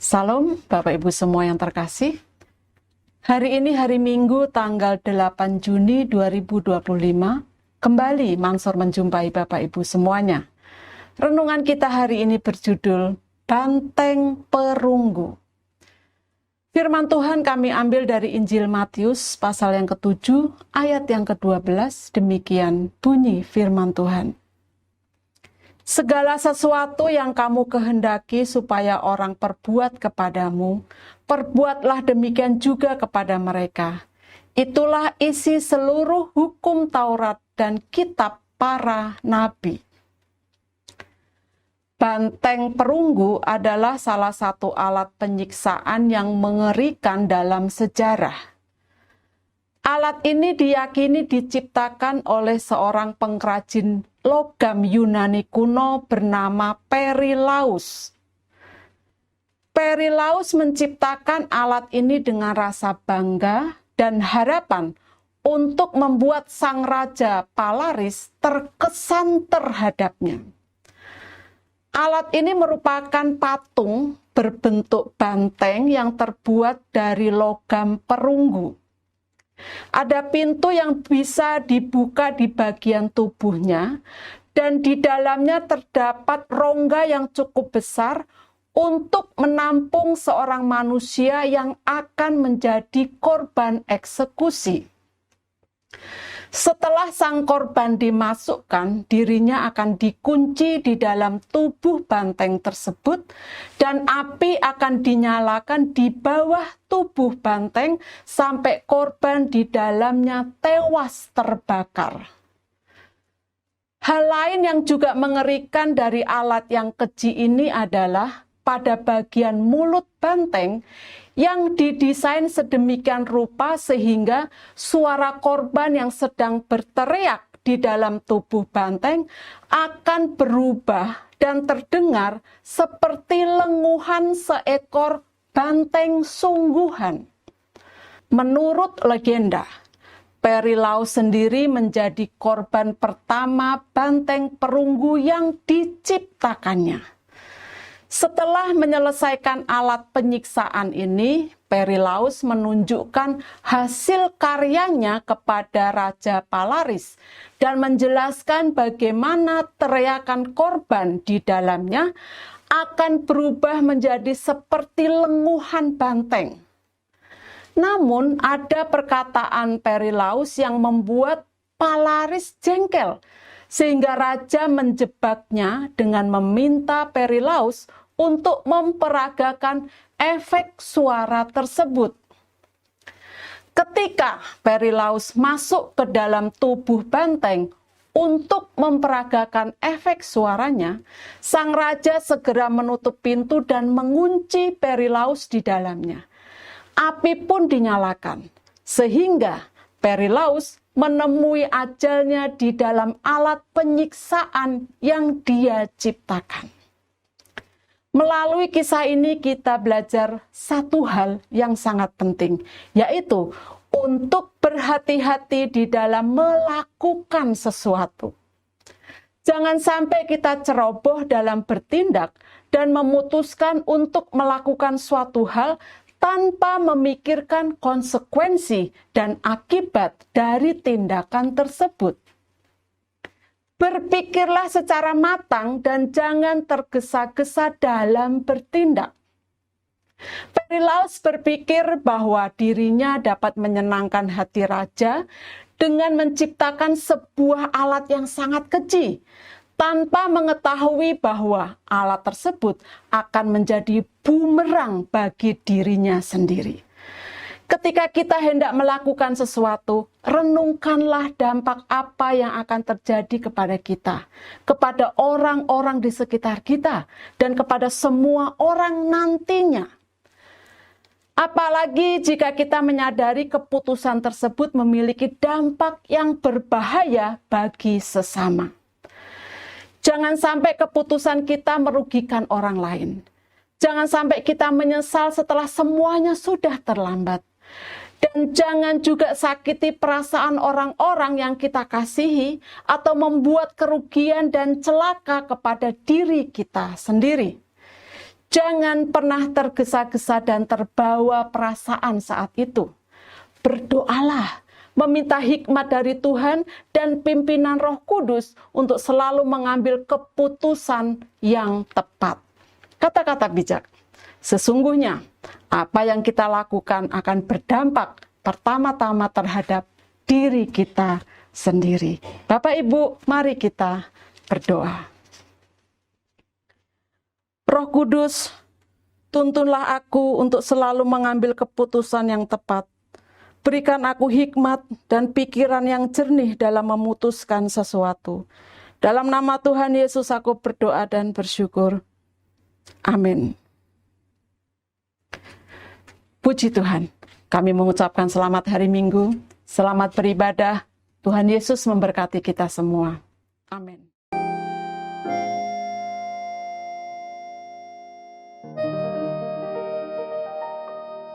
Salam Bapak Ibu semua yang terkasih. Hari ini hari Minggu tanggal 8 Juni 2025. Kembali Mansur menjumpai Bapak Ibu semuanya. Renungan kita hari ini berjudul Banteng Perunggu. Firman Tuhan kami ambil dari Injil Matius pasal yang ke-7 ayat yang ke-12. Demikian bunyi firman Tuhan. Segala sesuatu yang kamu kehendaki supaya orang perbuat kepadamu, perbuatlah demikian juga kepada mereka. Itulah isi seluruh hukum Taurat dan kitab para nabi. Banteng perunggu adalah salah satu alat penyiksaan yang mengerikan dalam sejarah. Alat ini diyakini diciptakan oleh seorang pengrajin logam Yunani kuno bernama Perilaus. Perilaus menciptakan alat ini dengan rasa bangga dan harapan untuk membuat sang raja Palaris terkesan terhadapnya. Alat ini merupakan patung berbentuk banteng yang terbuat dari logam perunggu. Ada pintu yang bisa dibuka di bagian tubuhnya, dan di dalamnya terdapat rongga yang cukup besar untuk menampung seorang manusia yang akan menjadi korban eksekusi. Setelah sang korban dimasukkan, dirinya akan dikunci di dalam tubuh banteng tersebut dan api akan dinyalakan di bawah tubuh banteng sampai korban di dalamnya tewas terbakar. Hal lain yang juga mengerikan dari alat yang keji ini adalah pada bagian mulut banteng yang didesain sedemikian rupa sehingga suara korban yang sedang berteriak di dalam tubuh banteng akan berubah dan terdengar seperti lenguhan seekor banteng sungguhan. Menurut legenda, Perilaus sendiri menjadi korban pertama banteng perunggu yang diciptakannya. Setelah menyelesaikan alat penyiksaan ini, Perilaus menunjukkan hasil karyanya kepada Raja Palaris dan menjelaskan bagaimana teriakan korban di dalamnya akan berubah menjadi seperti lenguhan banteng. Namun ada perkataan Perilaus yang membuat Palaris jengkel, sehingga raja menjebaknya dengan meminta Perilaus untuk memperagakan efek suara tersebut. Ketika Perilaus masuk ke dalam tubuh banteng untuk memperagakan efek suaranya, sang raja segera menutup pintu dan mengunci Perilaus di dalamnya. Api pun dinyalakan, sehingga Perilaus menemui ajalnya di dalam alat penyiksaan yang dia ciptakan. Melalui kisah ini kita belajar satu hal yang sangat penting, yaitu untuk berhati-hati di dalam melakukan sesuatu. Jangan sampai kita ceroboh dalam bertindak dan memutuskan untuk melakukan suatu hal tanpa memikirkan konsekuensi dan akibat dari tindakan tersebut. Berpikirlah secara matang dan jangan tergesa-gesa dalam bertindak. Perilaus berpikir bahwa dirinya dapat menyenangkan hati raja dengan menciptakan sebuah alat yang sangat keji, tanpa mengetahui bahwa alat tersebut akan menjadi bumerang bagi dirinya sendiri. Ketika kita hendak melakukan sesuatu, renungkanlah dampak apa yang akan terjadi kepada kita, kepada orang-orang di sekitar kita, dan kepada semua orang nantinya. Apalagi jika kita menyadari keputusan tersebut memiliki dampak yang berbahaya bagi sesama. Jangan sampai keputusan kita merugikan orang lain. Jangan sampai kita menyesal setelah semuanya sudah terlambat. Dan jangan juga sakiti perasaan orang-orang yang kita kasihi atau membuat kerugian dan celaka kepada diri kita sendiri. Jangan pernah tergesa-gesa dan terbawa perasaan saat itu. Berdoalah, meminta hikmat dari Tuhan dan pimpinan Roh Kudus untuk selalu mengambil keputusan yang tepat. Kata-kata bijak, sesungguhnya apa yang kita lakukan akan berdampak pertama-tama terhadap diri kita sendiri. Bapak Ibu, mari kita berdoa. Roh Kudus, tuntunlah aku untuk selalu mengambil keputusan yang tepat. Berikan aku hikmat dan pikiran yang jernih dalam memutuskan sesuatu. Dalam nama Tuhan Yesus aku berdoa dan bersyukur. Amin. Puji Tuhan, kami mengucapkan selamat hari Minggu, selamat beribadah. Tuhan Yesus memberkati kita semua. Amin.